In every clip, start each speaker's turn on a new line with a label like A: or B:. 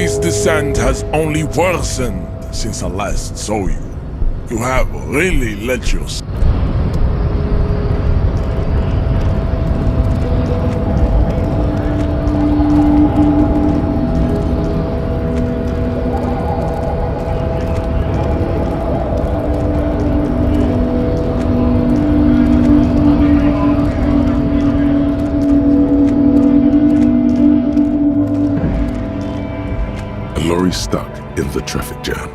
A: This descent has only worsened since I last saw you. You have really let yourself.
B: Stuck in the traffic jam.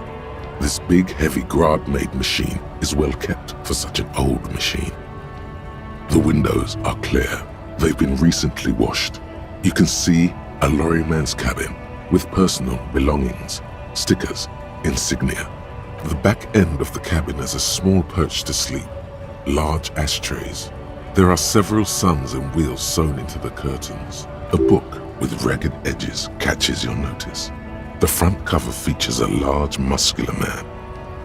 B: This big, heavy Grad-made machine is well kept for such an old machine. The windows are clear. They've been recently washed. You can see a lorryman's cabin with personal belongings, stickers, insignia. The back end of the cabin has a small perch to sleep, large ashtrays. There are several suns and wheels sewn into the curtains. A book with ragged edges catches your notice. The front cover features a large, muscular man.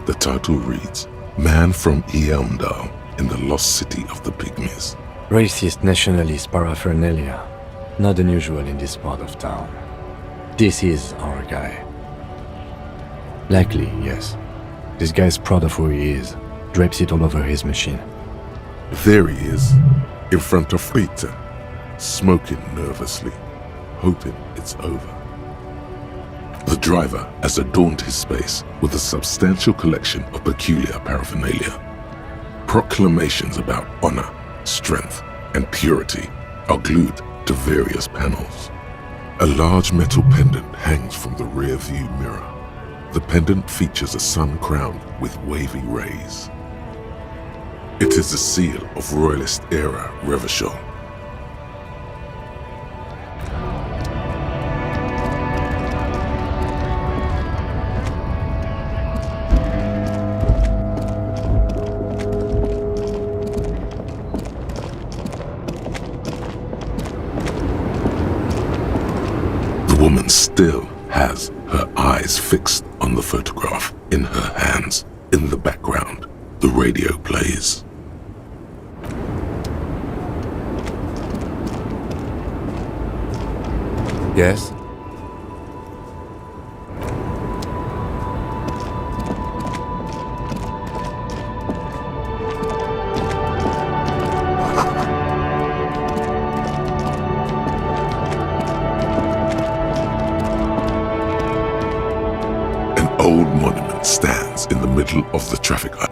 B: The title reads, Man from Eamdal in the Lost City of the Pygmies.
C: Racist nationalist paraphernalia. Not unusual in this part of town. This is our guy. Likely, yes. This guy's proud of who he is. Drapes it all over his machine.
B: There he is, in front of Rita, smoking nervously, hoping it's over. The driver has adorned his space with a substantial collection of peculiar paraphernalia. Proclamations about honor, strength, and purity are glued to various panels. A large metal pendant hangs from the rear view mirror. The pendant features a sun crowned with wavy rays. It is the seal of Royalist era Revachol. The woman still has her eyes fixed on the photograph in her hands. In the background, the radio plays.
C: Yes?
B: Old monument stands in the middle of the traffic light.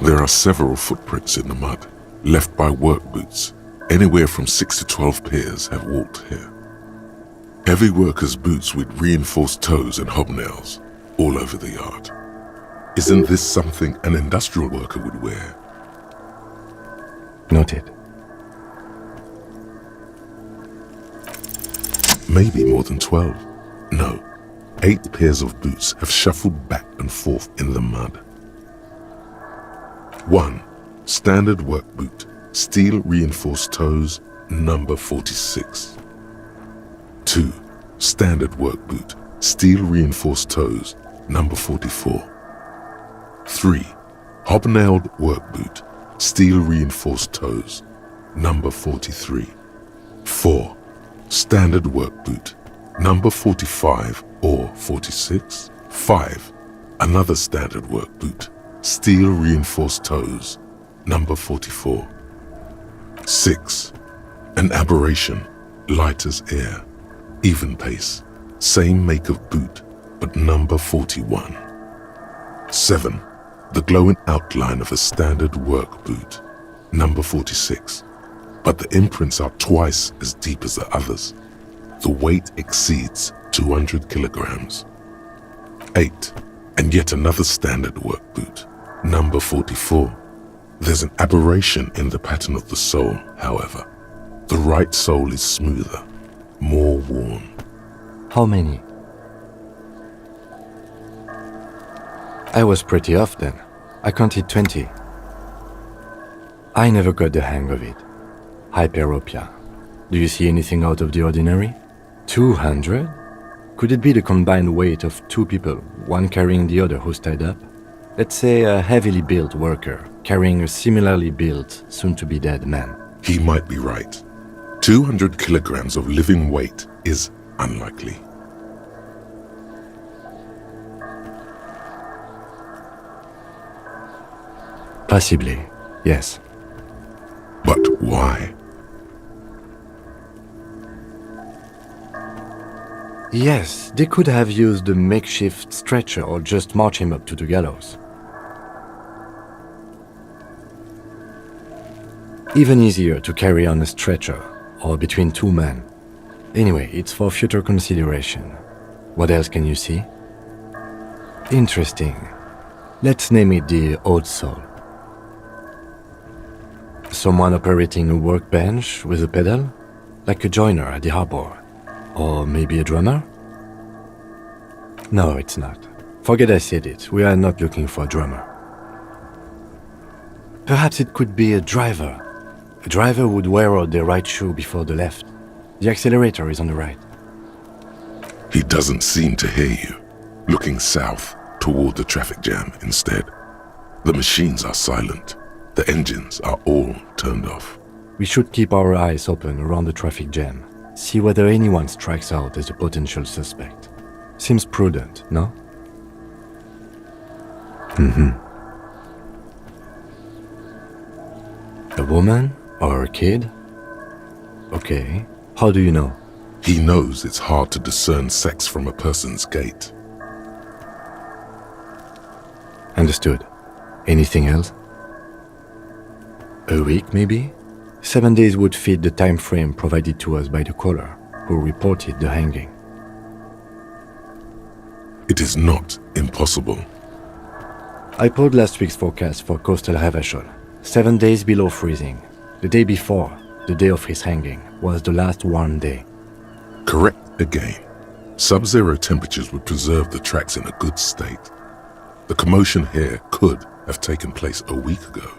B: There are several footprints in the mud, left by work boots. Anywhere from 6 to 12 pairs have walked here. Heavy workers' boots with reinforced toes and hobnails all over the yard. Isn't this something an industrial worker would wear?
C: Noted.
B: Maybe more than 12. No, 8 pairs of boots have shuffled back and forth in the mud. 1. Standard work boot, steel reinforced toes, number 46. 2. Standard work boot, steel reinforced toes, number 44. 3. Hobnailed work boot, steel reinforced toes, number 43. 4. Standard work boot, number 45 or 46. 5. Another standard work boot, steel reinforced toes, number 44. 6. An aberration, light as air, even pace, same make of boot, but number 41. 7. the glowing outline of a standard work boot, number 46. But the imprints are twice as deep as the others. The weight exceeds 200 kilograms. 8. And yet another standard work boot, number 44. There's an aberration in the pattern of the sole, however. The right sole is smoother, more worn.
C: How many? I was pretty off then. I counted 20. I never got the hang of it. Hyperopia. Do you see anything out of the ordinary? 200? Could it be the combined weight of two people, one carrying the other who's tied up? Let's say a heavily built worker carrying a similarly built, soon-to-be-dead man.
B: He might be right. 200 kilograms of living weight is unlikely.
C: Possibly, yes.
B: But why?
C: Yes, they could have used a makeshift stretcher or just march him up to the gallows. Even easier to carry on a stretcher, or between two men. Anyway, it's for future consideration. What else can you see? Interesting. Let's name it the odd soul. Someone operating a workbench with a pedal, like a joiner at the harbor. Or maybe a drummer? No, it's not. Forget I said it. We are not looking for a drummer. Perhaps it could be a driver. A driver would wear out their right shoe before the left. The accelerator is on the right.
B: He doesn't seem to hear you, looking south toward the traffic jam instead. The machines are silent. The engines are all turned off.
C: We should keep our eyes open around the traffic jam. See whether anyone strikes out as a potential suspect. Seems prudent, no? A woman or a kid? Okay. How do you know?
B: He knows it's hard to discern sex from a person's gait.
C: Understood. Anything else? A week, maybe? 7 days would fit the time frame provided to us by the caller, who reported the hanging.
B: It is not impossible.
C: I pulled last week's forecast for coastal Havashol. 7 days below freezing. The day before, the day of his hanging, was the last warm day.
B: Correct again. Sub-zero temperatures would preserve the tracks in a good state. The commotion here could have taken place a week ago.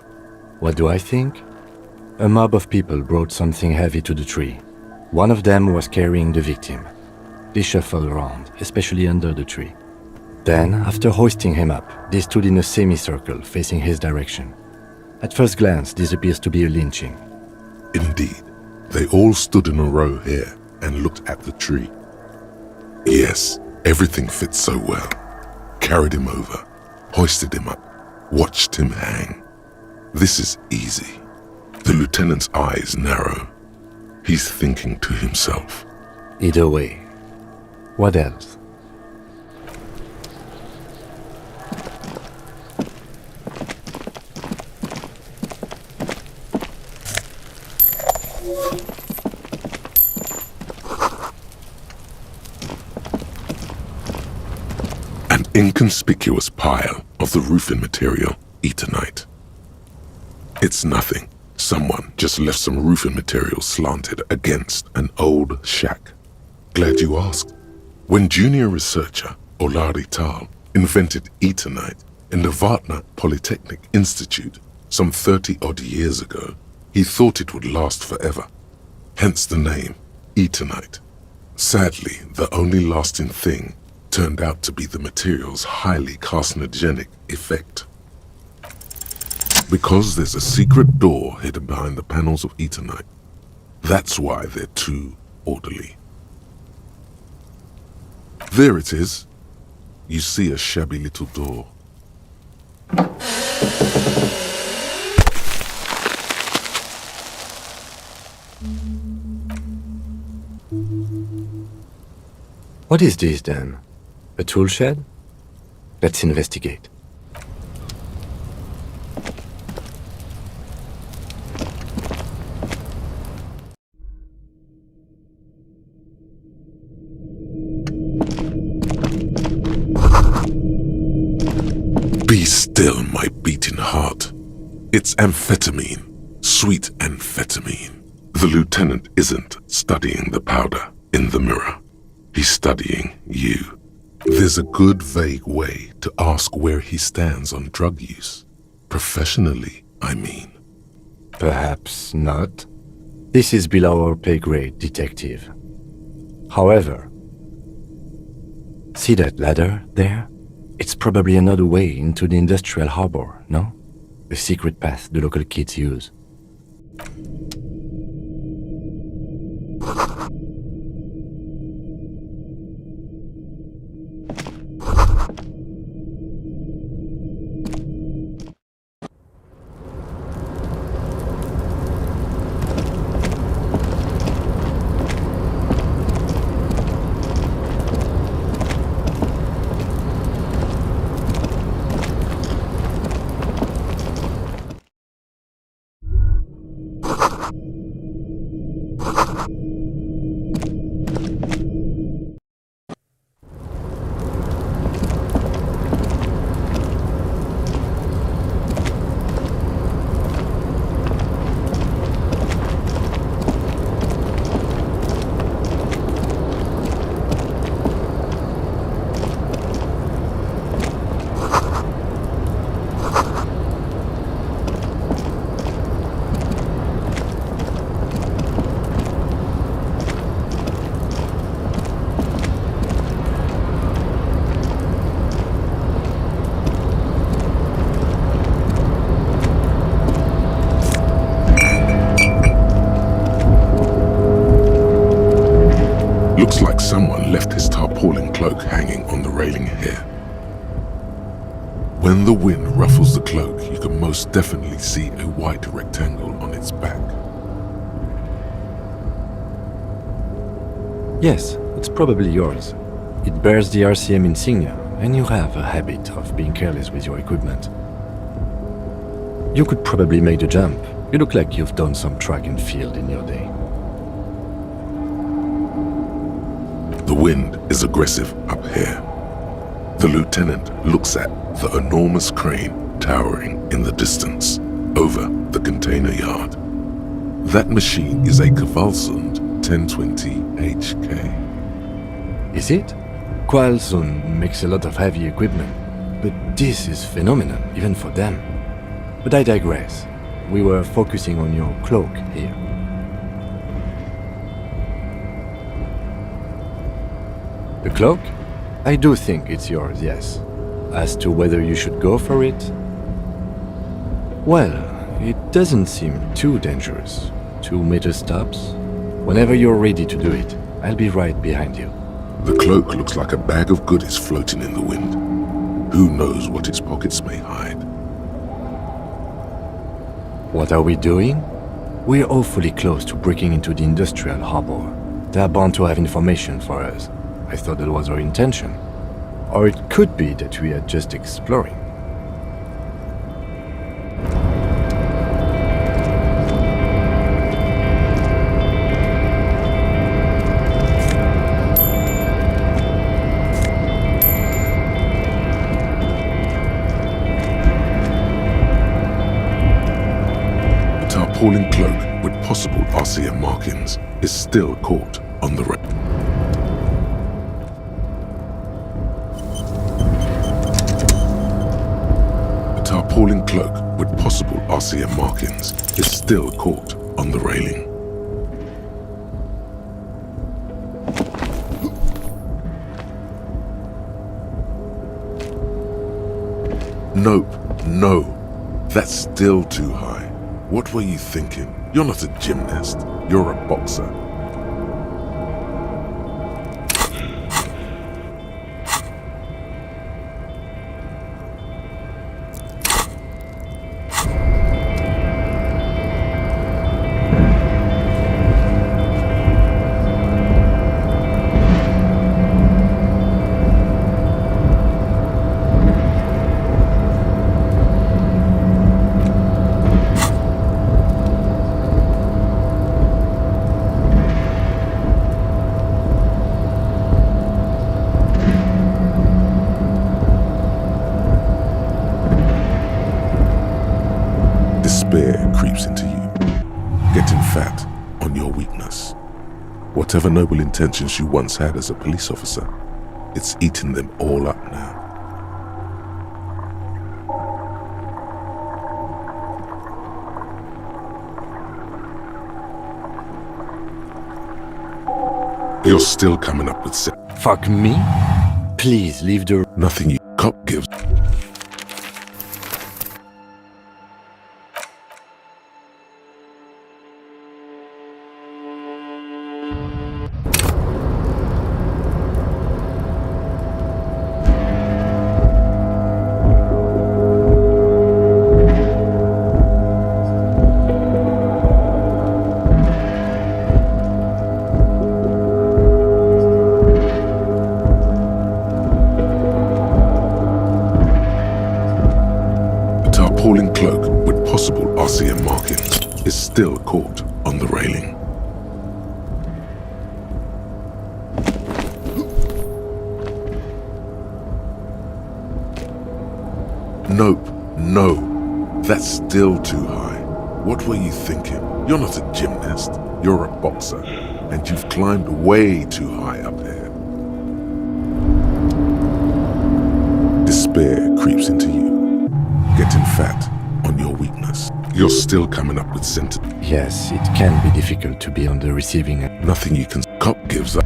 C: What do I think? A mob of people brought something heavy to the tree. One of them was carrying the victim. They shuffled around, especially under the tree. Then, after hoisting him up, they stood in a semicircle facing his direction. At first glance, this appears to be a lynching.
B: Indeed, they all stood in a row here and looked at the tree. Yes, everything fits so well. Carried him over, hoisted him up, watched him hang. This is easy. The lieutenant's eyes narrow. He's thinking to himself.
C: Either way. What else?
B: An inconspicuous pile of the roofing material, Eternite. It's nothing. Someone just left some roofing material slanted against an old shack. Glad you asked. When junior researcher Olari Tal invented Eternite in the Vartna Polytechnic Institute some 30-odd years ago, he thought it would last forever. Hence the name, Eternite. Sadly, the only lasting thing turned out to be the material's highly carcinogenic effect. Because there's a secret door hidden behind the panels of Eternite. That's why they're too orderly. There it is. You see a shabby little door.
C: What is this then? A tool shed? Let's investigate.
B: still my beating heart. It's amphetamine, sweet amphetamine. The lieutenant isn't studying the powder in the mirror. He's studying you. There's a good vague way to ask where he stands on drug use. Professionally, I mean.
C: Perhaps not. This is below our pay grade, detective. However, see that ladder there? It's probably another way into the industrial harbor, no? A secret path the local kids use.
B: Looks like someone left his tarpaulin cloak hanging on the railing here. When the wind ruffles the cloak, you can most definitely see a white rectangle on its back.
C: Yes, it's probably yours. It bears the RCM insignia, and you have a habit of being careless with your equipment. You could probably make the jump. You look like you've done some track and field in your day.
B: The wind is aggressive up here. The lieutenant looks at the enormous crane towering in the distance over the container yard. That machine is a Kvalsund 1020 HK.
C: Is it? Kvalsund makes a lot of heavy equipment, but this is phenomenal, even for them. But I digress. We were focusing on your cloak here. The cloak? I do think it's yours, yes. As to whether you should go for it? Well, it doesn't seem too dangerous. 2 meter stops. Whenever you're ready to do it, I'll be right behind you.
B: The cloak looks like a bag of goodies floating in the wind. Who knows what its pockets may hide?
C: What are we doing? We're awfully close to breaking into the industrial harbor. They're bound to have information for us. I thought that was our intention. Or it could be that we are just exploring.
B: The tarpaulin cloak with possible RCM markings is still caught on the rail. Tarpaulin cloak with possible RCM markings is still caught on the railing. Nope, no. That's still too high. What were you thinking? You're not a gymnast, you're a boxer. Despair creeps into you, getting fat on your weakness. Whatever noble intentions you once had as a police officer, it's eating them all up now. You're still coming up with
C: Fuck me? Please leave the...
B: nothing you cop gives. Tarpaulin cloak with possible RCM markings is still caught on the railing. Nope, no, that's still too high. What were you thinking? You're not a gymnast, you're a boxer, and you've climbed way too high up here. Despair creeps into you, getting fat on your weakness. You're still coming up with sentences.
C: Yes, it can be difficult to be on the receiving end.
B: Nothing you can cop gives up.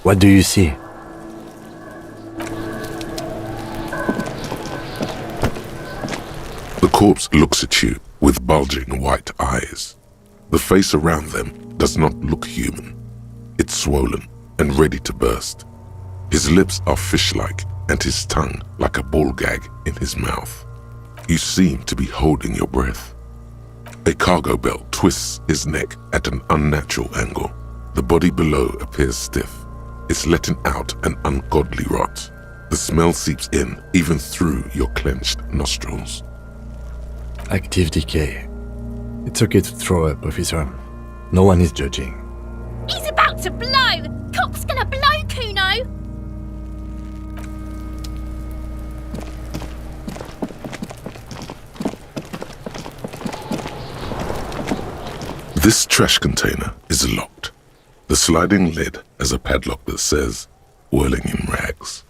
C: What do you see?
B: The corpse looks at you with bulging white eyes. The face around them does not look human. It's swollen and ready to burst. His lips are fish-like and his tongue like a ball gag in his mouth. You seem to be holding your breath. A cargo belt twists his neck at an unnatural angle. The body below appears stiff. It's letting out an ungodly rot. The smell seeps in even through your clenched nostrils.
C: Active decay. It's okay to throw up, officer. No one is judging.
D: He's about to blow! Cop's gonna blow, Kuno!
B: This trash container is locked. The sliding lid has a padlock that says, "Whirling in rags."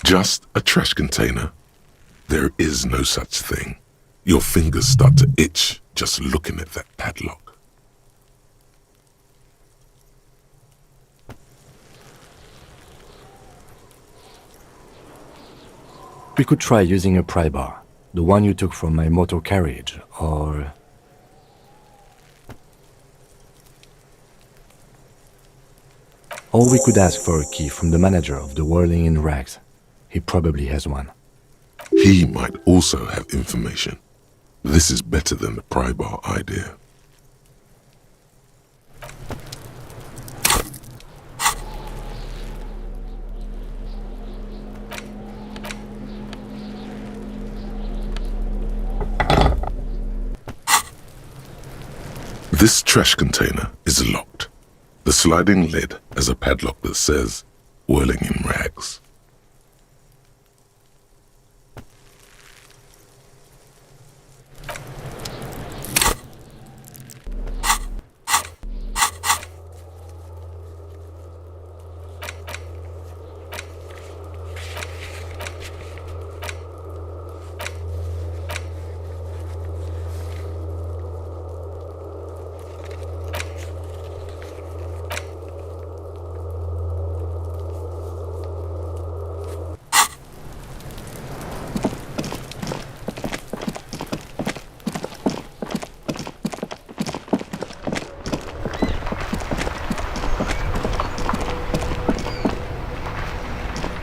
B: Just a trash container? There is no such thing. Your fingers start to itch just looking at that padlock.
C: We could try using a pry bar, the one you took from my motor carriage, or... Or we could ask for a key from the manager of the Whirling in Rags. He probably has one.
B: He might also have information. This is better than the pry bar idea. This trash container is locked. The sliding lid has a padlock that says, "Whirling in rags."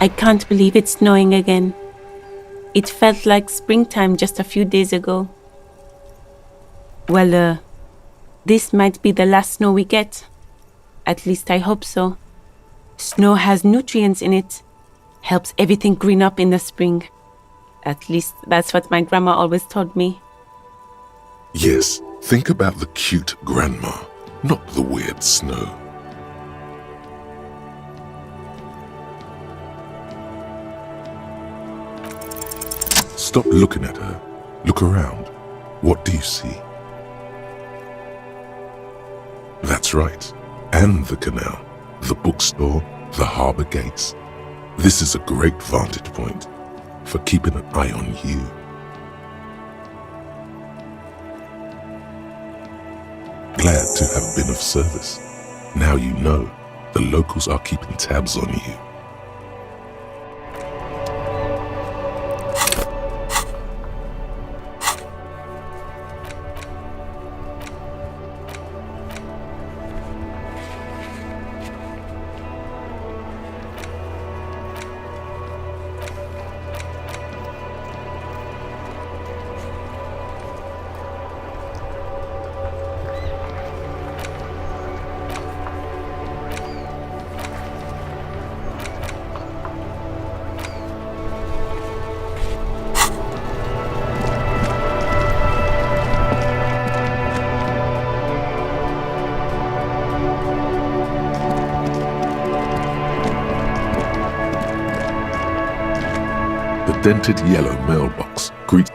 E: I can't believe it's snowing again. It felt like springtime just a few days ago. Well, this might be the last snow we get. At least I hope so. Snow has nutrients in it. Helps everything green up in the spring. At least that's what my grandma always told me.
B: Yes, think about the cute grandma, not the weird snow. Stop looking at her. Look around. What do you see? That's right. And the canal, the bookstore, the harbour gates. This is a great vantage point for keeping an eye on you. Glad to have been of service. Now you know the locals are keeping tabs on you. The dented yellow mailbox greets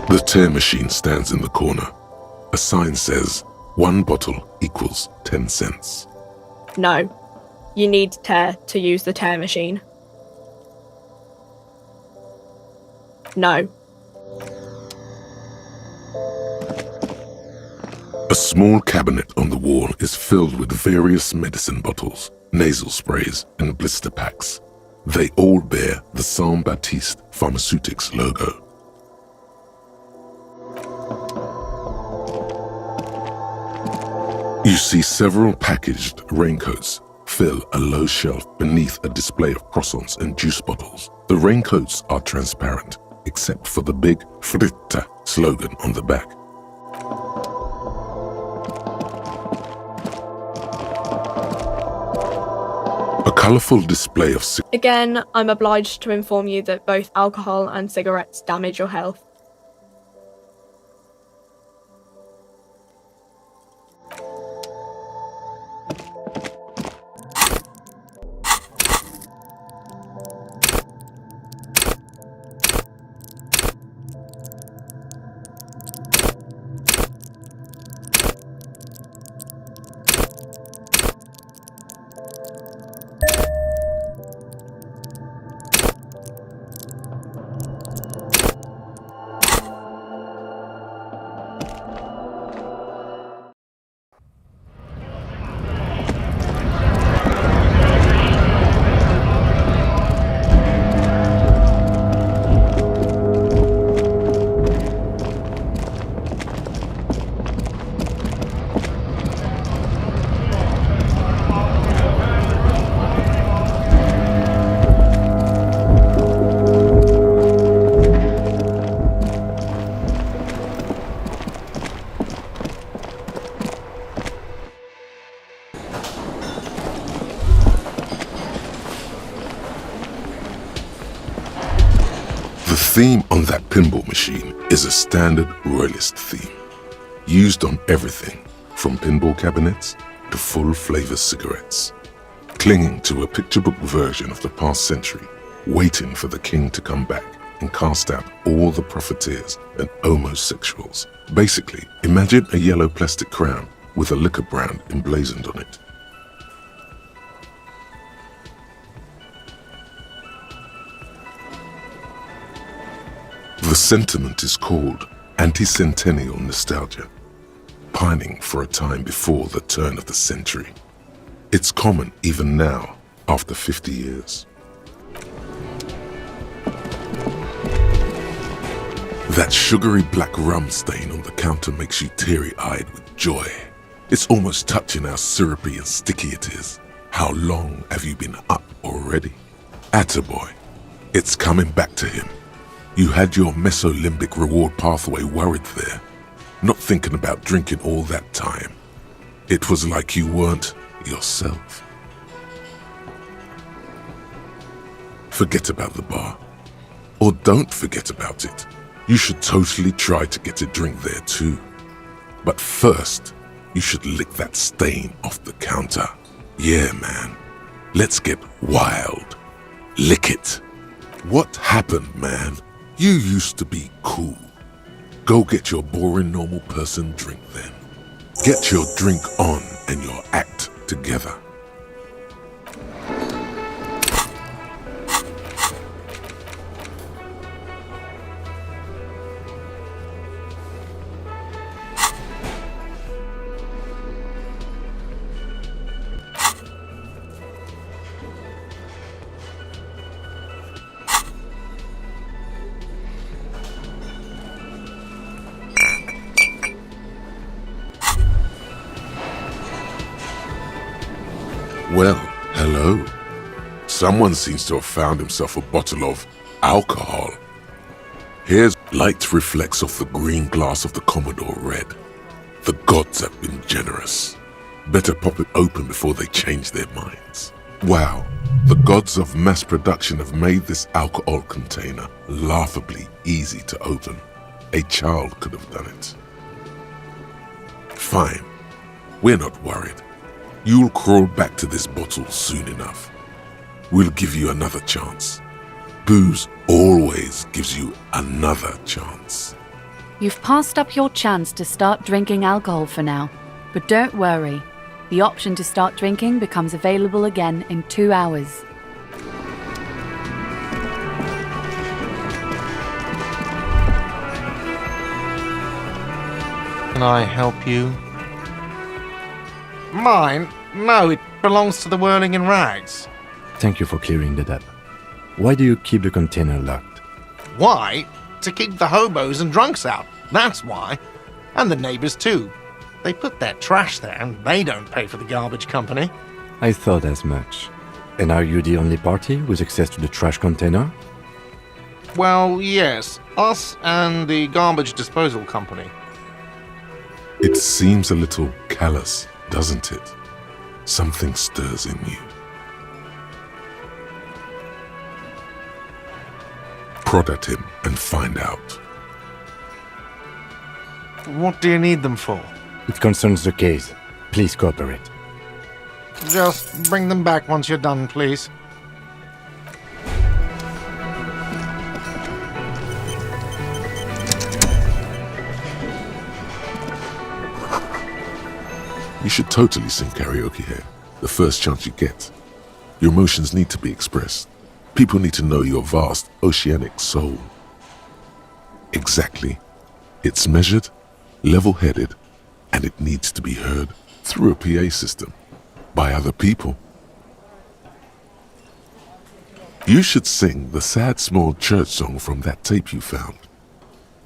B: The tear machine stands in the corner. A sign says, 1 bottle equals 10 cents.
F: No. You need tear to use the tear machine. No.
B: A small cabinet on the wall is filled with various medicine bottles, nasal sprays, and blister packs. They all bear the Saint Baptiste Pharmaceutics logo. You see several packaged raincoats fill a low shelf beneath a display of croissants and juice bottles. The raincoats are transparent, except for the big Fritta slogan on the back. A colourful display of
F: Again, I'm obliged to inform you that both alcohol and cigarettes damage your health.
B: The theme on that pinball machine is a standard royalist theme, used on everything from pinball cabinets to full-flavor cigarettes, clinging to a picture book version of the past century, waiting for the king to come back and cast out all the profiteers and homosexuals. Basically, imagine a yellow plastic crown with a liquor brand emblazoned on it. The sentiment is called anti-centennial nostalgia, pining for a time before the turn of the century. It's common even now, after 50 years. That sugary black rum stain on the counter makes you teary-eyed with joy. It's almost touching how syrupy and sticky it is. How long have you been up already? Attaboy. It's coming back to him. You had your mesolimbic reward pathway worried there, not thinking about drinking all that time. It was like you weren't yourself. Forget about the bar. Or don't forget about it. You should totally try to get a drink there too. But first, you should lick that stain off the counter. Yeah, man. Let's get wild. Lick it. What happened, man? You used to be cool. Go get your boring normal person drink then. Get your drink on and your act together. Well, hello. Someone seems to have found himself a bottle of alcohol. Here's light reflects off the green glass of the Commodore Red. The gods have been generous. Better pop it open before they change their minds. Wow, the gods of mass production have made this alcohol container laughably easy to open. A child could have done it. Fine, we're not worried. You'll crawl back to this bottle soon enough. We'll give you another chance. Booze always gives you another chance.
G: You've passed up your chance to start drinking alcohol for now, but don't worry. The option to start drinking becomes available again in 2 hours.
H: Can I help you? Mine? No, it belongs to the Whirling in Rags.
C: Thank you for clearing that up. Why do you keep the container locked?
H: Why? To keep the hobos and drunks out. That's why. And the neighbors too. They put their trash there and they don't pay for the garbage company.
C: I thought as much. And are you the only party with access to the trash container?
H: Well, yes. Us and the garbage disposal company.
B: It seems a little callous, doesn't it? Something stirs in you. Prod at him and find out.
H: What do you need them for?
C: It concerns the case. Please cooperate.
H: Just bring them back once you're done, please.
B: You should totally sing karaoke here, the first chance you get. Your emotions need to be expressed. People need to know your vast, oceanic soul. Exactly. It's measured, level-headed, and it needs to be heard through a PA system by other people. You should sing the sad small church song from that tape you found.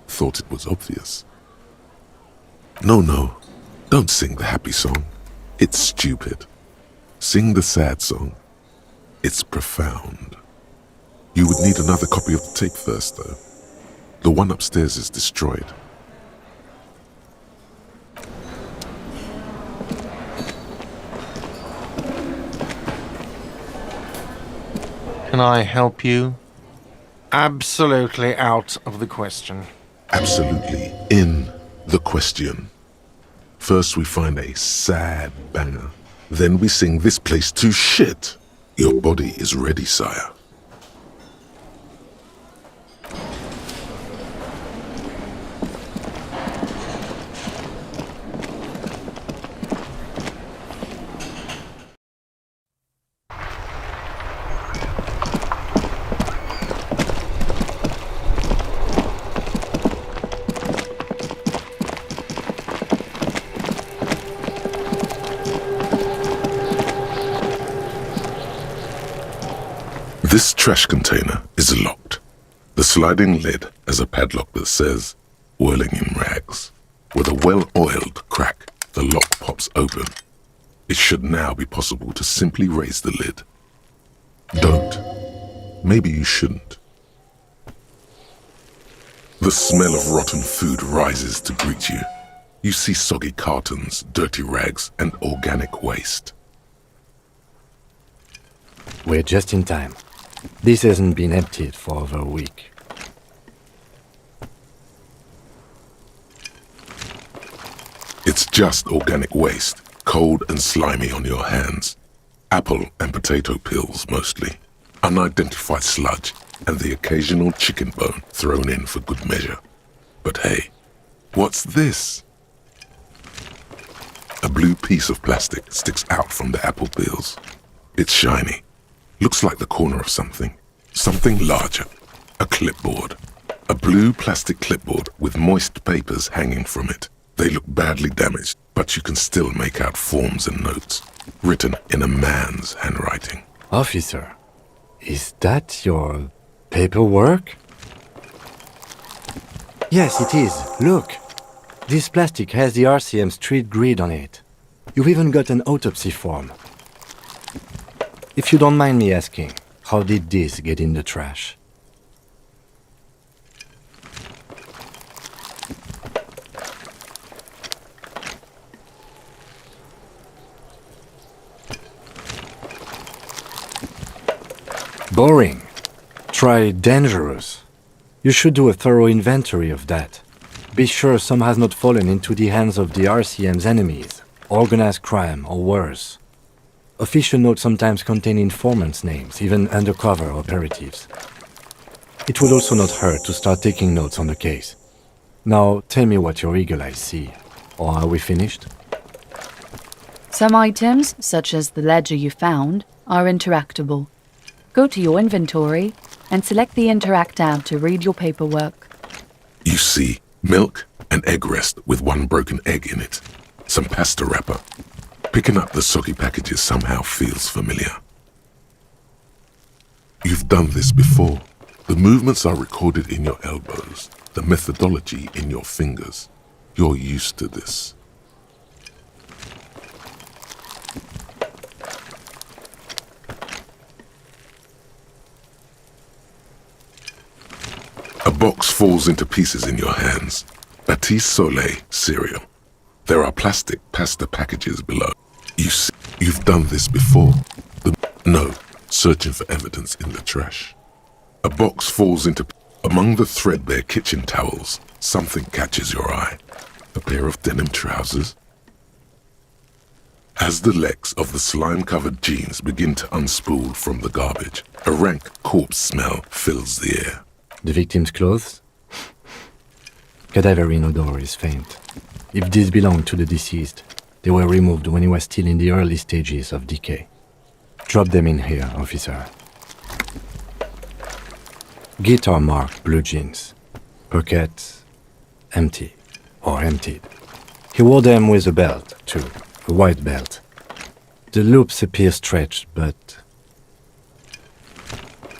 B: Thought it was obvious. No, don't sing the happy song. It's stupid. Sing the sad song. It's profound. You would need another copy of the tape first, though. The one upstairs is destroyed.
H: Can I help you? Absolutely out of the question.
B: Absolutely in the question. First we find a sad banger. Then we sing this place to shit. Your body is ready, sire. This trash container is locked. The sliding lid has a padlock that says, whirling in rags. With a well-oiled crack, the lock pops open. It should now be possible to simply raise the lid. Don't. Maybe you shouldn't. The smell of rotten food rises to greet you. You see soggy cartons, dirty rags, and organic waste.
C: We're just in time. This hasn't been emptied for over a week.
B: It's just organic waste, cold and slimy on your hands. Apple and potato peels mostly. Unidentified sludge and the occasional chicken bone thrown in for good measure. But hey, what's this? A blue piece of plastic sticks out from the apple peels. It's shiny. Looks like the corner of something. Something larger. A clipboard. A blue plastic clipboard with moist papers hanging from it. They look badly damaged, but you can still make out forms and notes, written in a man's handwriting.
C: Officer, is that your paperwork? Yes, it is. Look. This plastic has the RCM street grid on it. You've even got an autopsy form. If you don't mind me asking, how did this get in the trash? Boring. Try dangerous. You should do a thorough inventory of that. Be sure some has not fallen into the hands of the RCM's enemies, organized crime or worse. Official notes sometimes contain informants' names, even undercover operatives. It would also not hurt to start taking notes on the case. Now, tell me what your eagle eyes see. Or are we finished?
G: Some items, such as the ledger you found, are interactable. Go to your inventory and select the Interact tab to read your paperwork.
B: You see milk and egg rest with one broken egg in it. Some pasta wrapper. Picking up the soggy packages somehow feels familiar. You've done this before. The movements are recorded in your elbows, the methodology in your fingers. You're used to this. A box falls into pieces in your hands. Batiste Soleil cereal. There are plastic pasta packages below. You've done this before. No, searching for evidence in the trash. A box falls into... Among the threadbare kitchen towels, something catches your eye. A pair of denim trousers. As the legs of the slime-covered jeans begin to unspool from the garbage, a rank corpse smell fills the air.
C: The victim's clothes? Cadaverine odor is faint. If these belong to the deceased, they were removed when he was still in the early stages of decay. Drop them in here, officer. Guitar-marked blue jeans. Pockets empty or emptied. He wore them with a belt, too. A white belt. The loops appear stretched, but...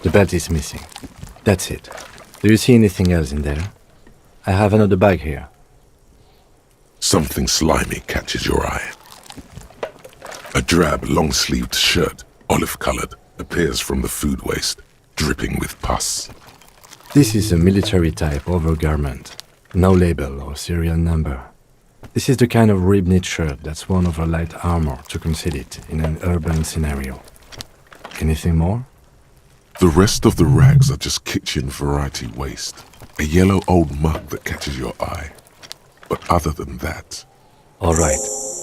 C: the belt is missing. That's it. Do you see anything else in there? I have another bag here.
B: Something slimy catches your eye. A drab, long-sleeved shirt, olive-colored, appears from the food waste, dripping with pus.
C: This is a military-type overgarment. No label or serial number. This is the kind of rib-knit shirt that's worn over light armor to conceal it in an urban scenario. Anything more?
B: The rest of the rags are just kitchen variety waste. A yellow old mug that catches your eye. But other than that...
C: All right.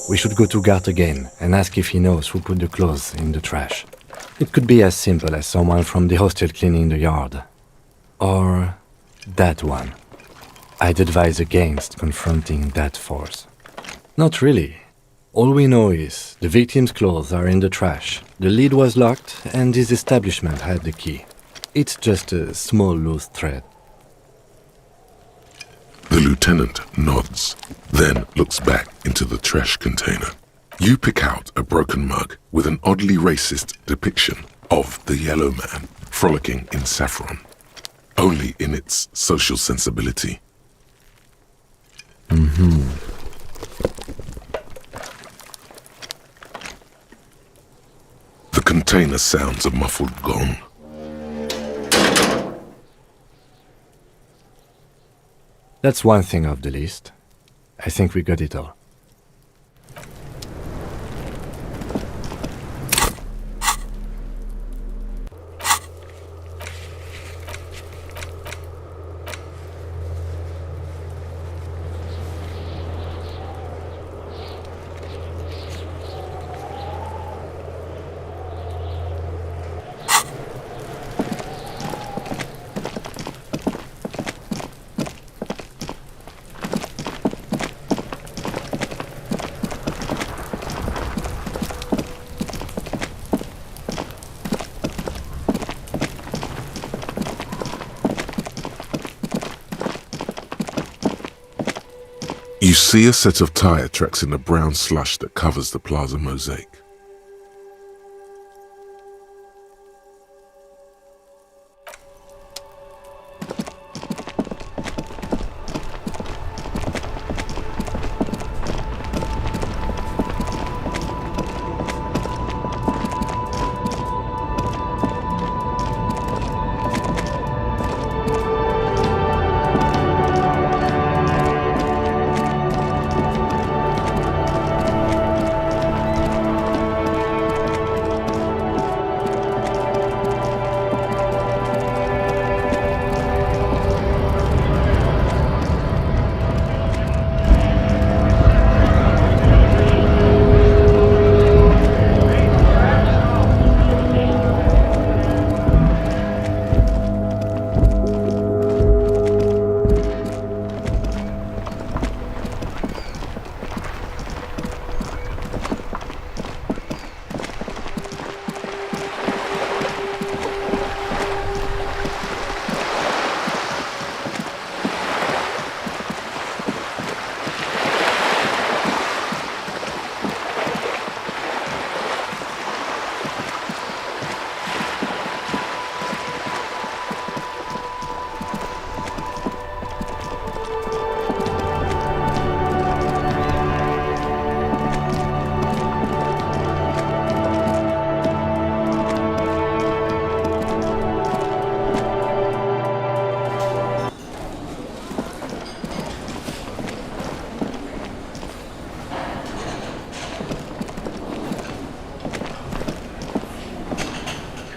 C: We should go to Gart again and ask if he knows who put the clothes in the trash. It could be as simple as someone from the hostel cleaning the yard. Or that one. I'd advise against confronting that force. Not really. All we know is the victim's clothes are in the trash, the lid was locked, and his establishment had the key. It's just a small loose thread.
B: The lieutenant nods, then looks back into the trash container. You pick out a broken mug with an oddly racist depiction of the yellow man frolicking in saffron, only in its social sensibility. The container sounds a muffled gong.
C: That's one thing off the list. I think we got it all.
B: You see a set of tire tracks in the brown slush that covers the plaza mosaic.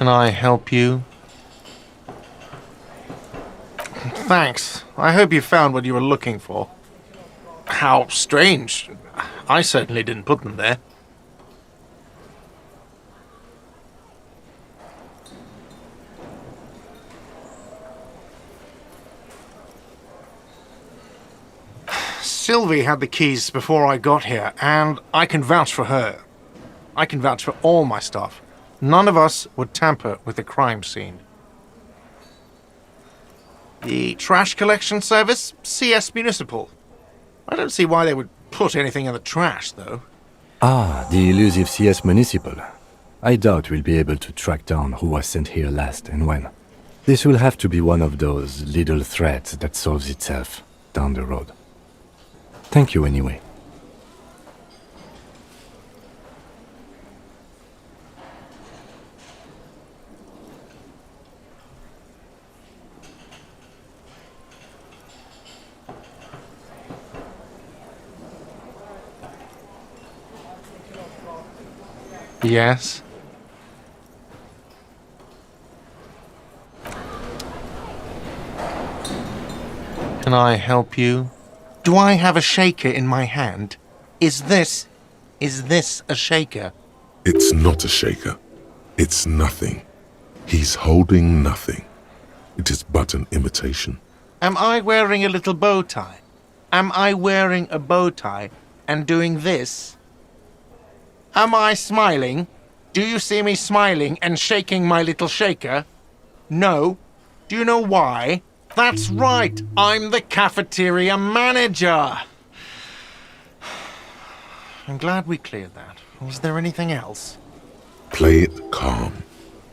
H: Can I help you? Thanks. I hope you found what you were looking for. How strange. I certainly didn't put them there. Sylvie had the keys before I got here, and I can vouch for her. I can vouch for all my stuff. None of us would tamper with the crime scene. The trash collection service? CS Municipal. I don't see why they would put anything in the trash, though.
C: Ah, the elusive CS Municipal. I doubt we'll be able to track down who was sent here last and when. This will have to be one of those little threads that solves itself down the road. Thank you anyway.
H: Yes? Can I help you? Do I have a shaker in my hand? Is this a shaker?
B: It's not a shaker. It's nothing. He's holding nothing. It is but an imitation.
H: Am I wearing a little bow tie? Am I wearing a bow tie and doing this? Am I smiling? Do you see me smiling and shaking my little shaker? No. Do you know why? That's right, I'm the cafeteria manager. I'm glad we cleared that. Was there anything else?
B: Play it calm.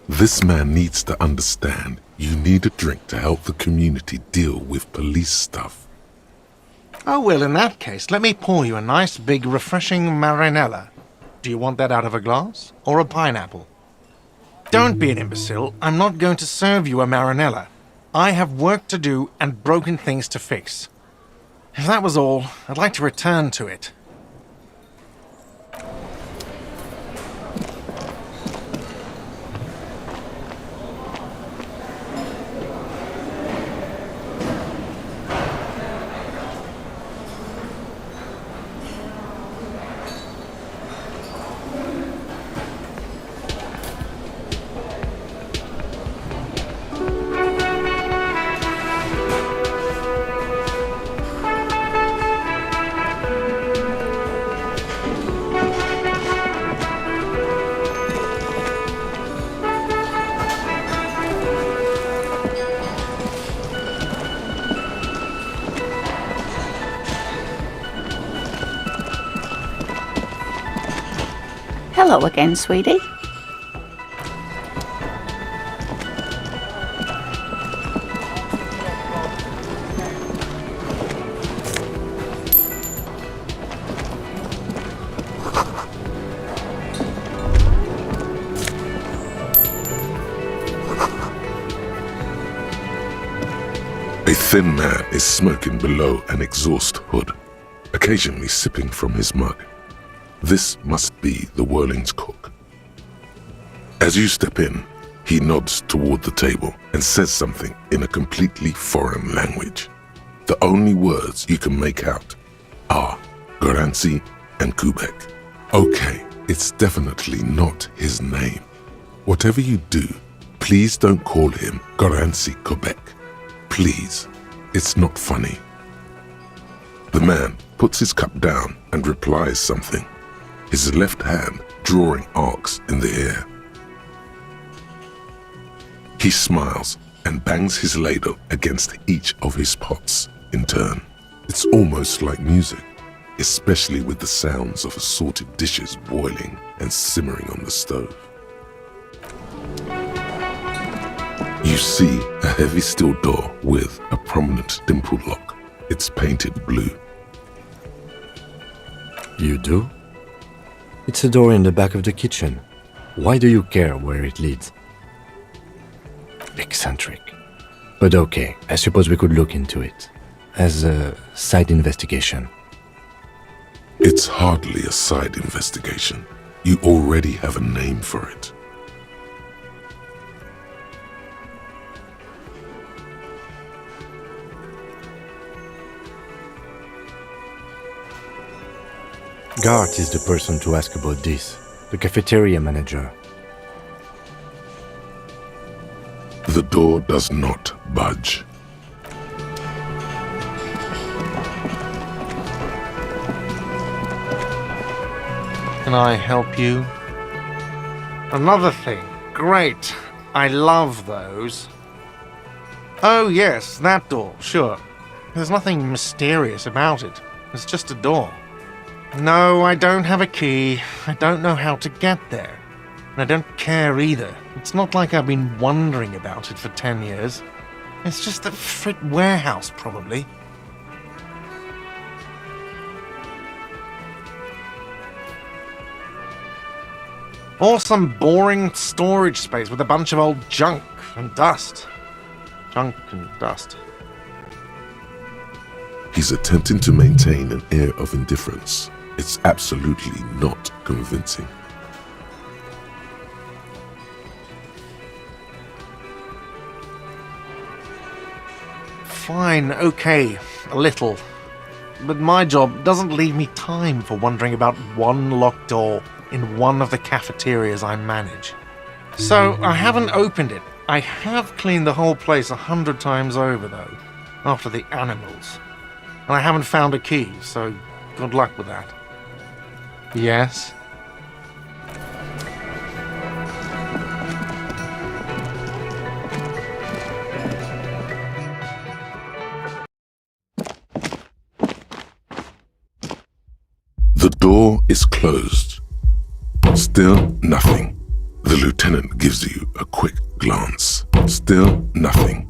B: This man needs to understand you need a drink to help the community deal with police stuff.
H: Oh, well, in that case, let me pour you a nice, big, refreshing marinella. Do you want that out of a glass or a pineapple? Don't be an imbecile. I'm not going to serve you a marinella. I have work to do and broken things to fix. If that was all, I'd like to return to it.
E: Hello again, sweetie.
B: A thin man is smoking below an exhaust hood, occasionally sipping from his mug. This must be the Whirling's cook. As you step in, he nods toward the table and says something in a completely foreign language. The only words you can make out are Garansi and Kubek. Okay, it's definitely not his name. Whatever you do, please don't call him Garansi Kubek. Please, it's not funny. The man puts his cup down and replies something, his left hand drawing arcs in the air. He smiles and bangs his ladle against each of his pots in turn. It's almost like music, especially with the sounds of assorted dishes boiling and simmering on the stove. You see a heavy steel door with a prominent dimpled lock. It's painted blue.
C: You do? It's a door in the back of the kitchen. Why do you care where it leads? Eccentric. But okay, I suppose we could look into it. As a side investigation.
B: It's hardly a side investigation. You already have a name for it.
C: Gart is the person to ask about this. The cafeteria manager.
B: The door does not budge.
H: Can I help you? Another thing. Great. I love those. Oh yes, that door, sure. There's nothing mysterious about it. It's just a door. No, I don't have a key. I don't know how to get there. And I don't care either. It's not like I've been wondering about it for 10 years. It's just a frit warehouse, probably. Or some boring storage space with a bunch of old junk and dust. Junk and dust.
B: He's attempting to maintain an air of indifference. It's absolutely not convincing.
H: Fine, okay, a little. but my job doesn't leave me time for wondering about one locked door in one of the cafeterias I manage. So I haven't opened it. I have cleaned the whole place 100 times over, though, after the animals. And I haven't found a key, so good luck with that. Yes?
B: The door is closed. Still nothing. The lieutenant gives you a quick glance. Still nothing.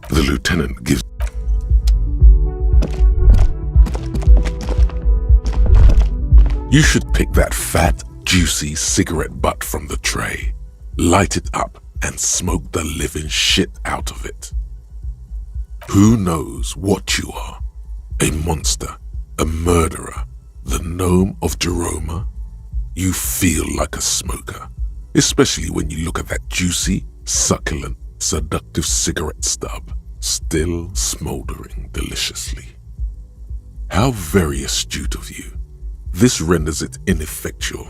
B: The lieutenant gives... You should pick that fat, juicy cigarette butt from the tray, light it up, and smoke the living shit out of it. Who knows what you are? A monster, a murderer, the gnome of Jeroma? You feel like a smoker, especially when you look at that juicy, succulent, seductive cigarette stub, still smoldering deliciously. How very astute of you. This renders it ineffectual.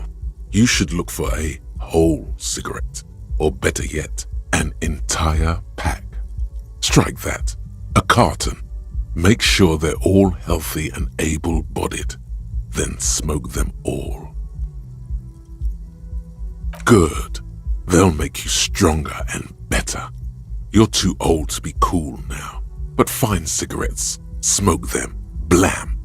B: You should look for a whole cigarette, or better yet, an entire pack. Strike that. A carton. Make sure they're all healthy and able-bodied. Then smoke them all. Good. They'll make you stronger and better. You're too old to be cool now, but find cigarettes, smoke them, blam.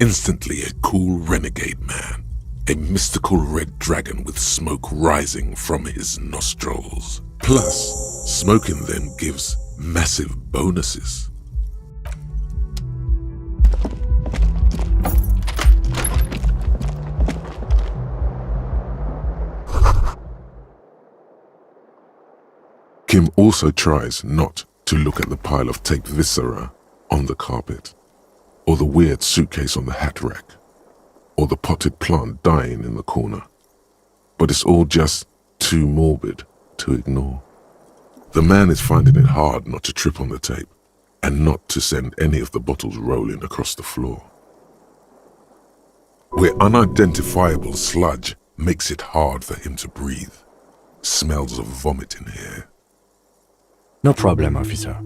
B: Instantly a cool renegade man, a mystical red dragon with smoke rising from his nostrils. Plus, smoking them gives massive bonuses. Kim also tries not to look at the pile of taped viscera on the carpet, or the weird suitcase on the hat rack, or the potted plant dying in the corner. But it's all just too morbid to ignore. The man is finding it hard not to trip on the tape, and not to send any of the bottles rolling across the floor. Where unidentifiable sludge makes it hard for him to breathe. Smells of vomit in here.
C: No problem, officer.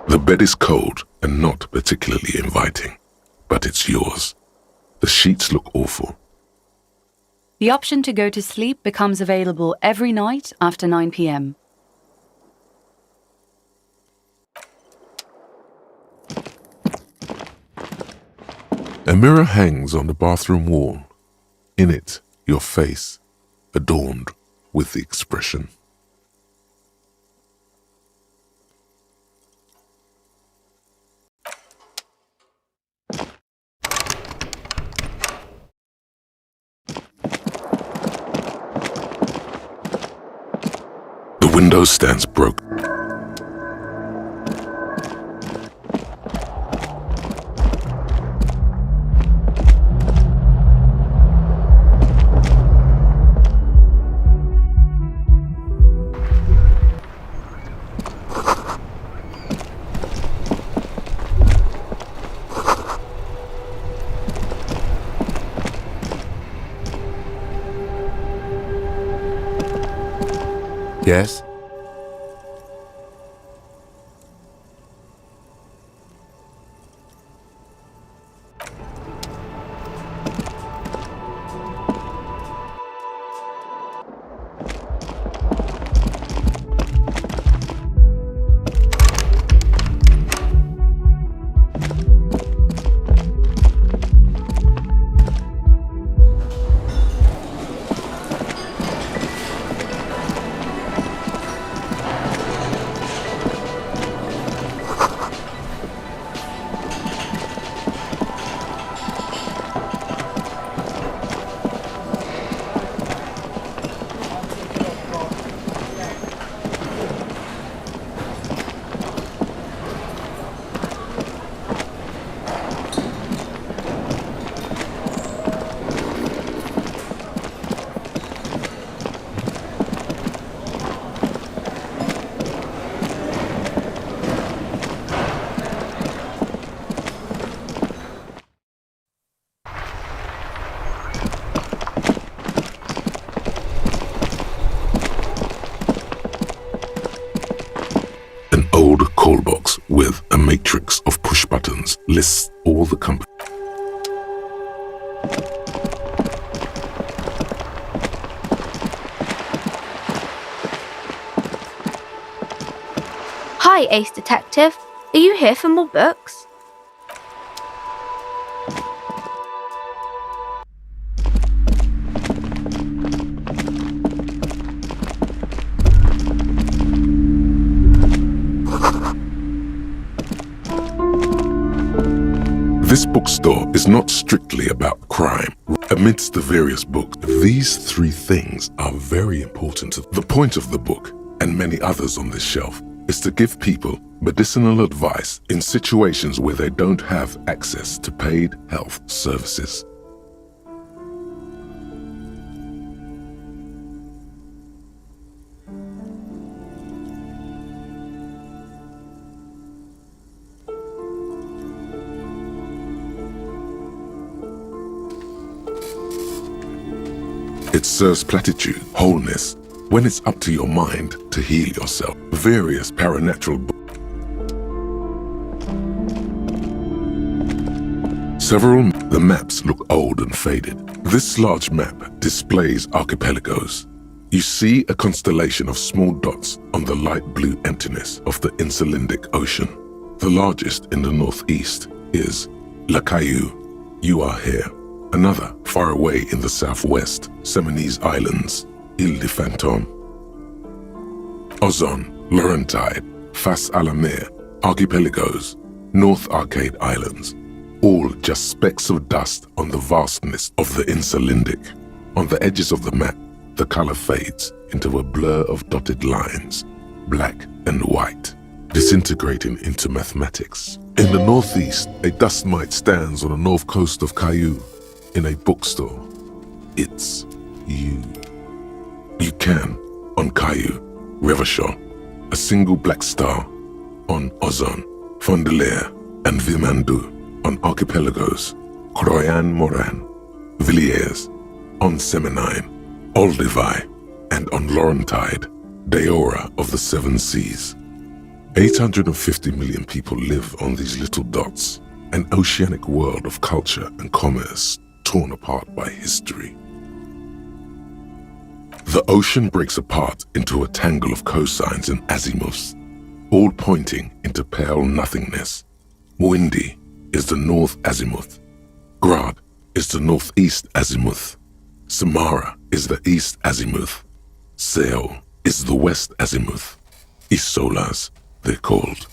B: The bed is cold and not particularly inviting, but it's yours. The sheets look awful.
G: The option to go to sleep becomes available every night after 9 p.m.
B: A mirror hangs on the bathroom wall. In it, your face, adorned with the expression. The window stands broken.
C: Yes?
B: lists all the companies.
I: Hi, Ace Detective. Are you here for more books?
B: This bookstore is not strictly about crime. Amidst the various books, these three things are very important. The point of the book, and many others on this shelf, is to give people medicinal advice in situations where they don't have access to paid health services. It serves platitude, wholeness, when it's up to your mind to heal yourself. Various paranatural books. The maps look old and faded. This large map displays archipelagos. You see a constellation of small dots on the light blue emptiness of the Insulindic Ocean. The largest in the northeast is La Caillou. You are here. Another, far away in the southwest, Seminese Islands, Ile de Fantôme. Ozon, Laurentide, Fas à la Mer, Archipelagos, North Arcade Islands, all just specks of dust on the vastness of the Insulindic. On the edges of the map, the color fades into a blur of dotted lines, black and white, disintegrating into mathematics. In the northeast, a dust mite stands on the north coast of Caillou. In a bookstore, it's you. You can, on Caillou, Revachol, a single black star, on Ozon, Fondelier, and Vilmandu, on Archipelagos, Croyan Moran, Villiers, on Seminine, Olduvai, and on Laurentide, Deora of the Seven Seas. 850 million people live on these little dots, an oceanic world of culture and commerce torn apart by history. The ocean breaks apart into a tangle of cosines and azimuths, all pointing into pale nothingness. Windy is the north azimuth. Grad is the northeast azimuth. Samara is the east azimuth. Seol is the west azimuth. Isolas, they're called.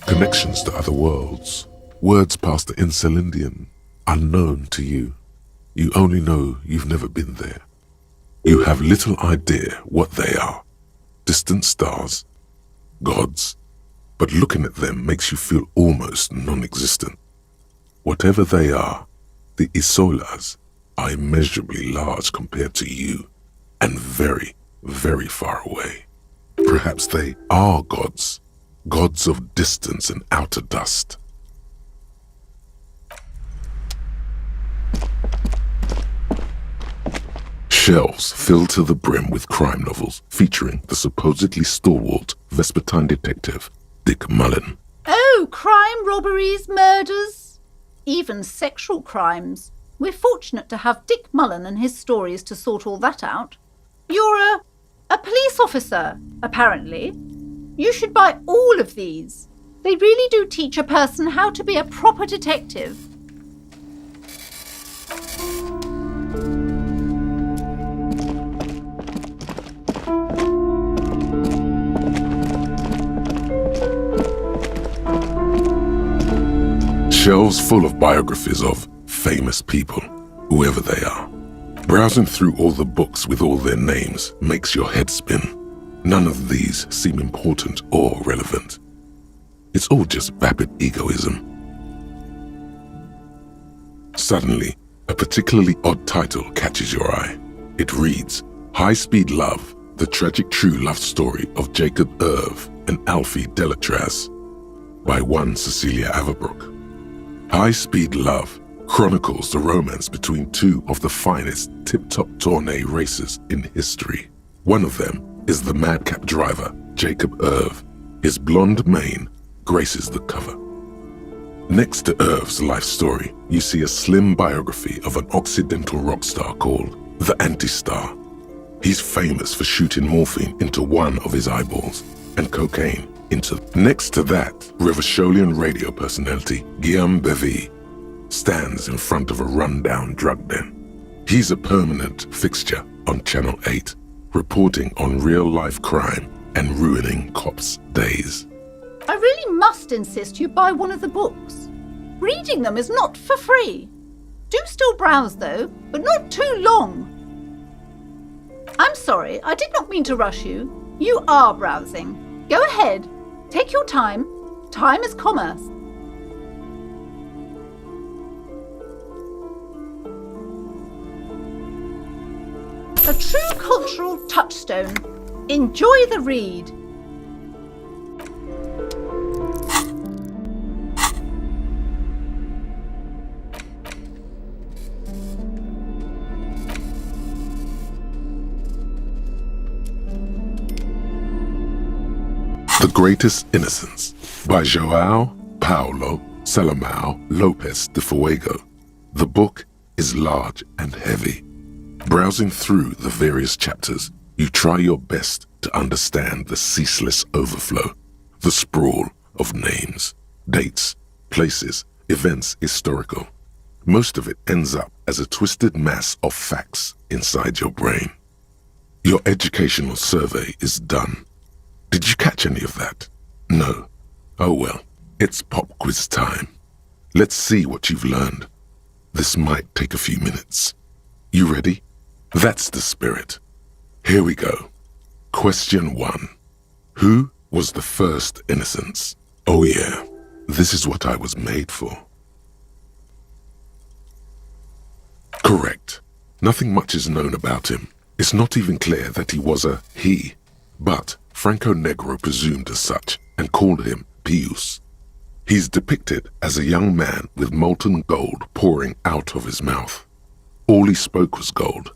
B: Connections to other worlds. Words past the Insulindian, unknown to you. You only know you've never been there. You have little idea what they are. Distant stars, gods, but looking at them makes you feel almost non-existent. Whatever they are, the Isolas are immeasurably large compared to you, and very, very far away. Perhaps they are gods, gods of distance and outer dust. Shelves filled to the brim with crime novels featuring the supposedly stalwart Vespertine detective Dick Mullen.
J: Oh, crime, robberies, murders, even sexual crimes. We're fortunate to have Dick Mullen and his stories to sort all that out. You're a police officer, apparently. You should buy all of these. They really do teach a person how to be a proper detective.
B: Shelves full of biographies of famous people, whoever they are. Browsing through all the books with all their names makes your head spin. None of these seem important or relevant. It's all just vapid egoism. Suddenly, a particularly odd title catches your eye. It reads, High Speed Love, the tragic true love story of Jacob Irv and Alfie Delatraz, by one Cecilia Averbrook. High Speed Love chronicles the romance between two of the finest tip-top tourney racers in history. One of them is the madcap driver, Jacob Irv. His blonde mane graces the cover. Next to Irv's life story, you see a slim biography of an Occidental rock star called the Anti-Star. He's famous for shooting morphine into one of his eyeballs and cocaine into. Next to that, Revacholian radio personality Guillaume Bevy stands in front of a rundown drug den. He's a permanent fixture on Channel 8, reporting on real-life crime and ruining cops' days.
J: I really must insist you buy one of the books. Reading them is not for free. Do still browse though, but not too long. I'm sorry, I did not mean to rush you. You are browsing. Go ahead. Take your time. Time is commerce. A true cultural touchstone. Enjoy the read.
B: The Greatest Innocence by João Paulo Salomão Lopes de Fuego. The book is large and heavy. Browsing through the various chapters, you try your best to understand the ceaseless overflow, the sprawl of names, dates, places, events historical. Most of it ends up as a twisted mass of facts inside your brain. Your educational survey is done. Did you catch any of that? No. Oh well, it's pop quiz time. Let's see what you've learned. This might take a few minutes. You ready? That's the spirit. Here we go. Question 1. Who was the first innocence? Oh yeah, this is what I was made for. Correct. Nothing much is known about him. It's not even clear that he was a he, but Franco Negro presumed as such and called him Pius. He's depicted as a young man with molten gold pouring out of his mouth. All he spoke was gold.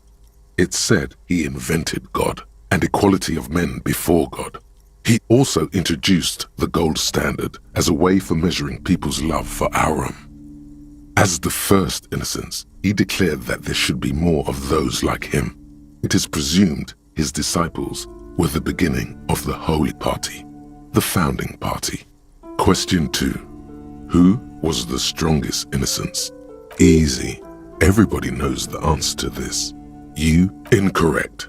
B: It's said he invented God and equality of men before God. He also introduced the gold standard as a way for measuring people's love for Aurum. As the first innocence, he declared that there should be more of those like him. It is presumed his disciples were the beginning of the Holy Party, the founding party. Question 2. Who was the strongest innocence? Easy. Everybody knows the answer to this. You incorrect.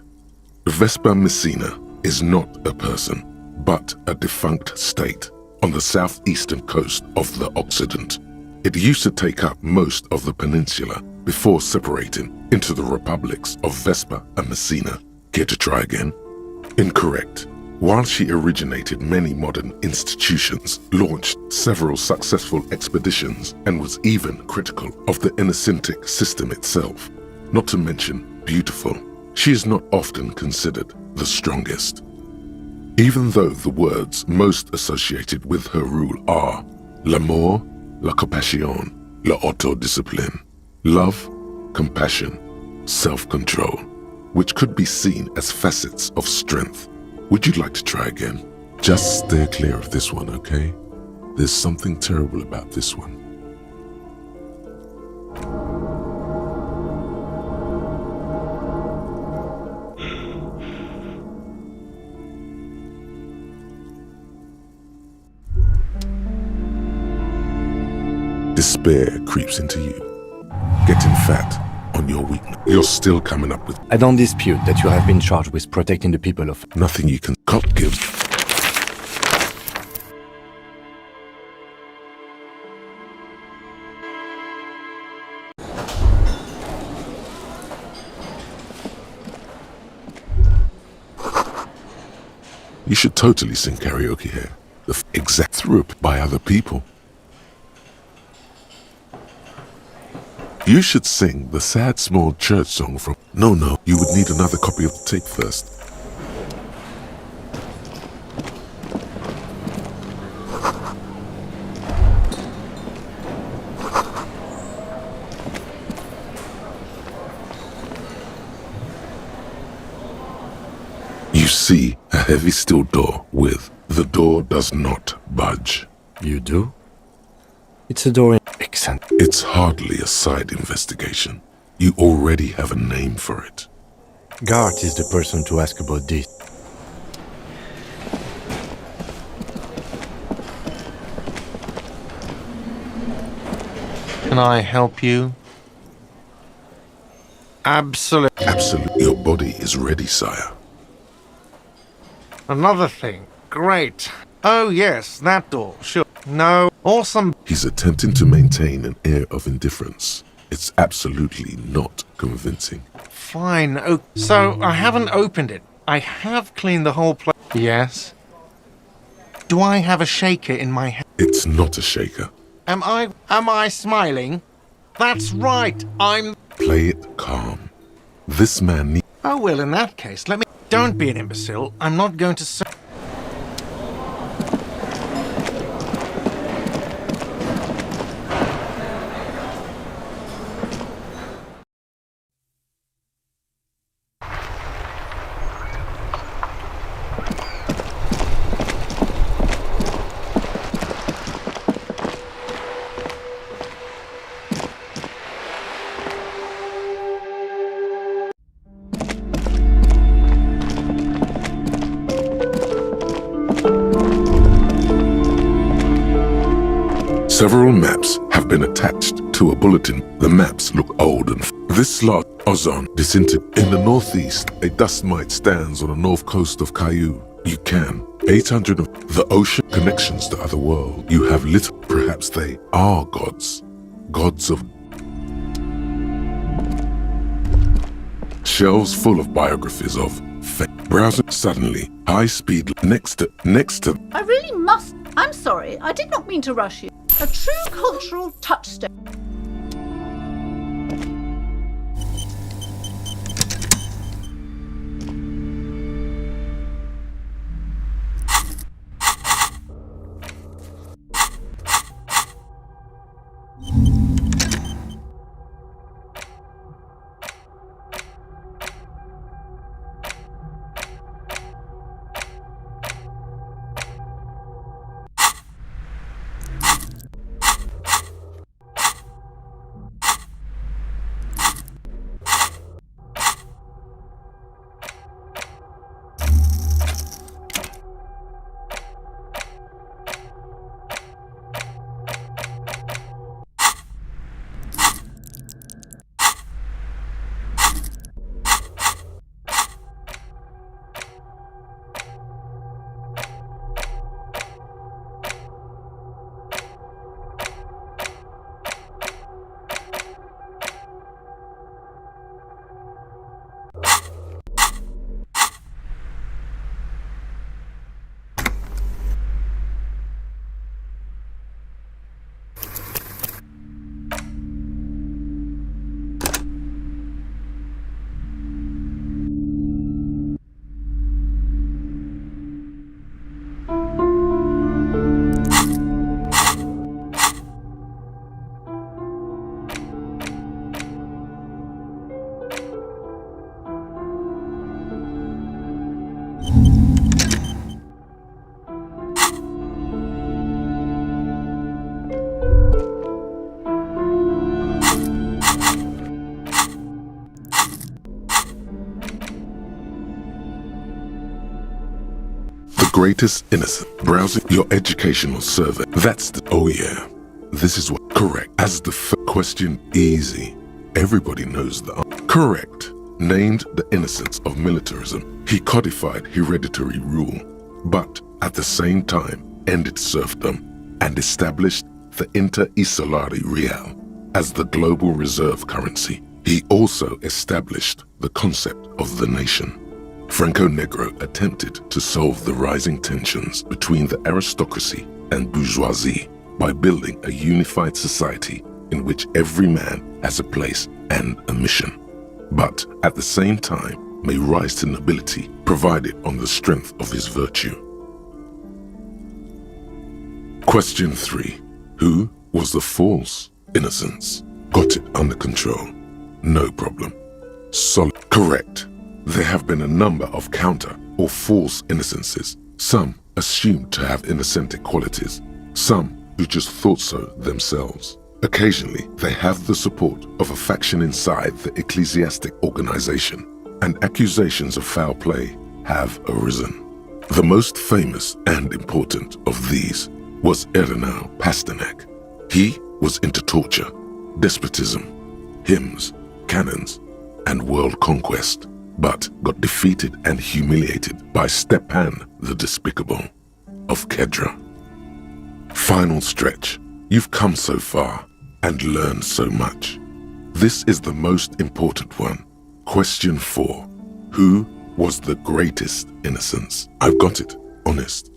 B: Vespa Messina is not a person, but a defunct state on the southeastern coast of the Occident. It used to take up most of the peninsula before separating into the republics of Vespa and Messina. Care to try again? Incorrect. While she originated many modern institutions, launched several successful expeditions, and was even critical of the Innocentic system itself, not to mention beautiful, she is not often considered the strongest. Even though the words most associated with her rule are l'amour, la compassion, la autodiscipline, love, compassion, self-control, which could be seen as facets of strength. Would you like to try again? Just steer clear of this one, okay? There's something terrible about this one. Despair creeps into you, getting fat on your weakness. You're still coming up with...
C: I don't dispute that you have been charged with protecting the people of...
B: Nothing you can... Cop gives... You should totally sing karaoke here. The exact through by other people. You should sing the sad small church song from... No, you would need another copy of the tape first. You see a heavy steel door with "The door does not budge."
C: You do? It's a door in eccentric.
B: It's hardly a side investigation. You already have a name for it.
C: Gart is the person to ask about this.
H: Can I help you? Absolutely.
B: Absolutely. Your body is ready, sire.
H: Another thing. Great. Oh, yes, that door. Sure. No. Awesome.
B: He's attempting to maintain an air of indifference. It's absolutely not convincing.
H: Fine. Oh, so I haven't opened it. I have cleaned the whole place. Yes. Do I have a shaker in my hand?
B: It's not a shaker.
H: Am I smiling? That's right.
B: Play it calm. This man needs...
H: Oh, well, in that case, let me... Don't be an imbecile. I'm not going to say...
B: Several maps have been attached to a bulletin. The maps look old and... This large ozone disintegrated. In the northeast, a dust mite stands on the north coast of Caillou. You can. 800 of the ocean connections to other worlds. You have little... Perhaps they are gods. Gods of... Shelves full of biographies of... Browsing suddenly. High speed next to...
J: I really must. I'm sorry. I did not mean to rush you. A true cultural touchstone.
B: Greatest innocent. Browsing your educational survey. That's the... Oh yeah. This is what... Correct. As the question easy. Everybody knows the... Correct. Named the innocence of militarism. He codified hereditary rule. But at the same time ended serfdom and established the Inter-Isolari Real as the global reserve currency. He also established the concept of the nation. Franco Negro attempted to solve the rising tensions between the aristocracy and bourgeoisie by building a unified society in which every man has a place and a mission, but at the same time may rise to nobility provided on the strength of his virtue. Question 3. Who was the false innocence? Got it under control. No problem. Solid. Correct. There have been a number of counter or false innocences, some assumed to have innocentic qualities, some who just thought so themselves. Occasionally, they have the support of a faction inside the ecclesiastic organization, and accusations of foul play have arisen. The most famous and important of these was Ernau Pasternak. He was into torture, despotism, hymns, cannons, and world conquest, but got defeated and humiliated by Stepan the Despicable of Kedra. Final stretch. You've come so far and learned so much. This is the most important one. Question 4. Who was the greatest innocence? I've got it. Honest.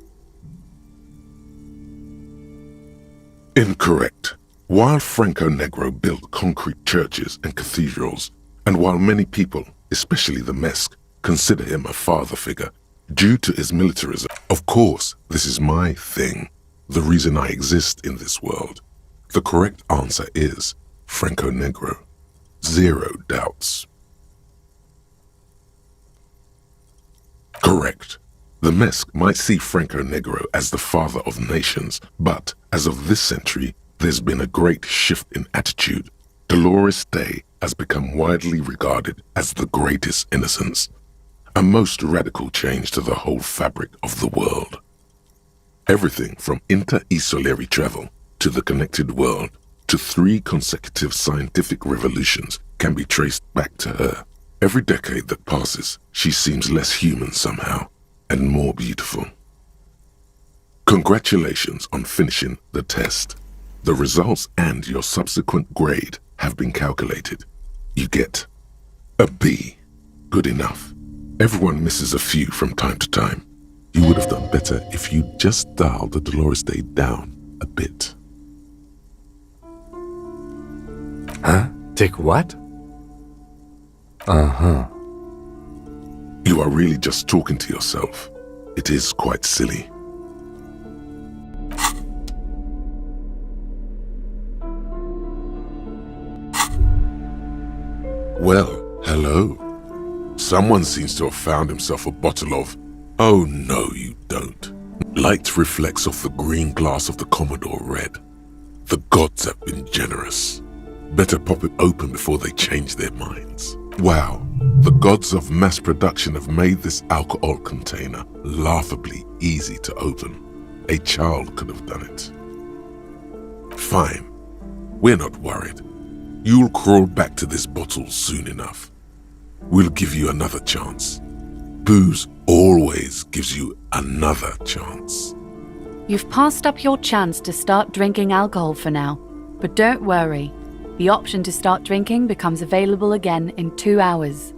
B: Incorrect. While Franco Negro built concrete churches and cathedrals, and while many people, especially the Mesk, consider him a father figure, due to his militarism, of course, this is my thing, the reason I exist in this world. The correct answer is Franco Negro. 0 doubts. Correct. The Mesk might see Franco Negro as the father of nations, but as of this century, there's been a great shift in attitude. Dolores Day has become widely regarded as the greatest innocence, a most radical change to the whole fabric of the world. Everything from inter-esolary travel to the connected world to 3 consecutive scientific revolutions can be traced back to her. Every decade that passes, she seems less human somehow and more beautiful. Congratulations on finishing the test. The results and your subsequent grade have been calculated. You get a B. Good enough. Everyone misses a few from time to time. You would have done better if you just dialed the Dolores Day down a bit.
C: Huh? Take what? Uh-huh.
B: You are really just talking to yourself. It is quite silly. Well, hello. Someone seems to have found himself a bottle of... Oh no, you don't. Light reflects off the green glass of the Commodore Red. The gods have been generous. Better pop it open before they change their minds. Wow, the gods of mass production have made this alcohol container laughably easy to open. A child could have done it. Fine, we're not worried. You'll crawl back to this bottle soon enough. We'll give you another chance. Booze always gives you another chance.
G: You've passed up your chance to start drinking alcohol for now, but don't worry. The option to start drinking becomes available again in 2 hours.